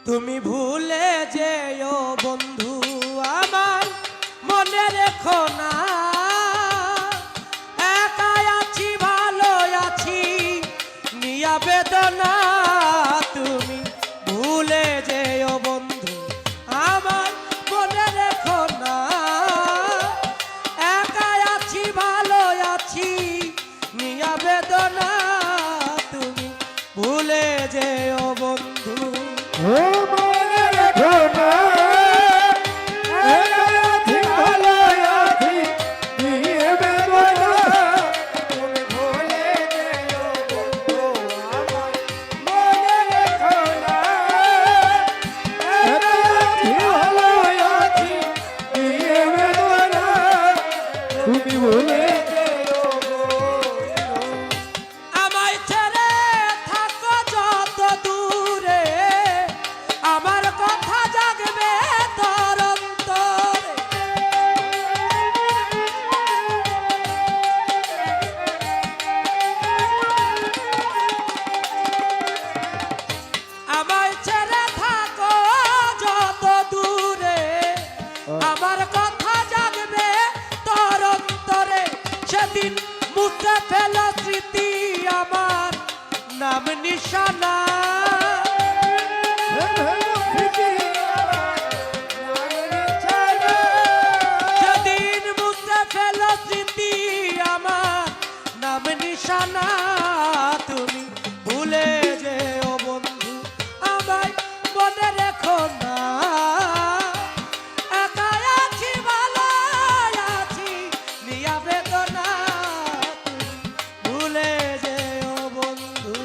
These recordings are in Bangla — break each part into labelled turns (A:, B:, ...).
A: তুমি ভুলে যেও বন্ধু আমার মনে রেখো না একা আছি ভালো আছি নিয়া বেদনা তুমি ভুলে যেও বন্ধু আমার মনে রেখো না একা আছি ভালো আছি নিয়া বেদনা তুমি ভুলে যেও বন্ধু মুছে ফেলো স্মৃতি আমার নাম নিশানা সেদিন মুছে ফেলো স্মৃতি আমার নাম নিশানা তুমি ভুলে যেও বন্ধু আমায় মনে রেখো না একা আছি ভালো আছি নিয়া বেদনা ভুলে যেও বন্ধু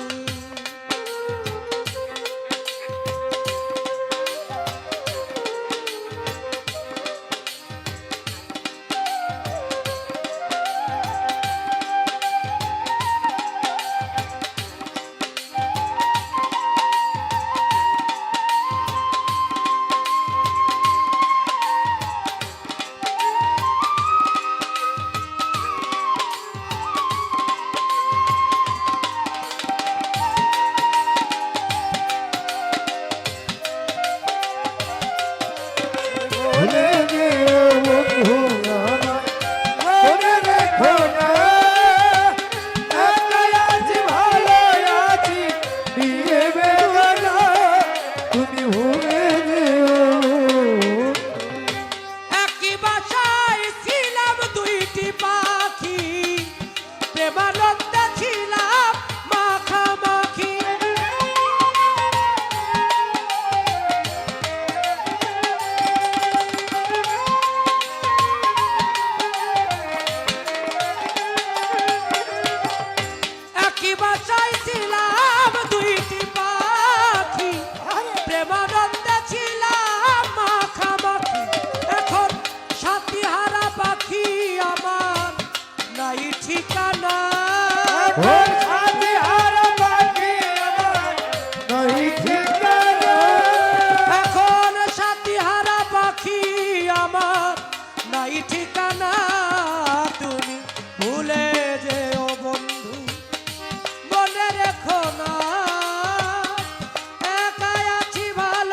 A: বাঁচাইছিলাম দুইটি পাখি প্রেমানন্দে ছিলাম মাখামাখি এখন সাথী হারা পাখি আমার নাই ঠিকানা এখন সাথী হারা পাখি আমার নাই ঠিকানা তুমি ভুলে যেও বন্ধু মনে রেখো না একা আছি ভালো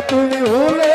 B: তুমি ভুলে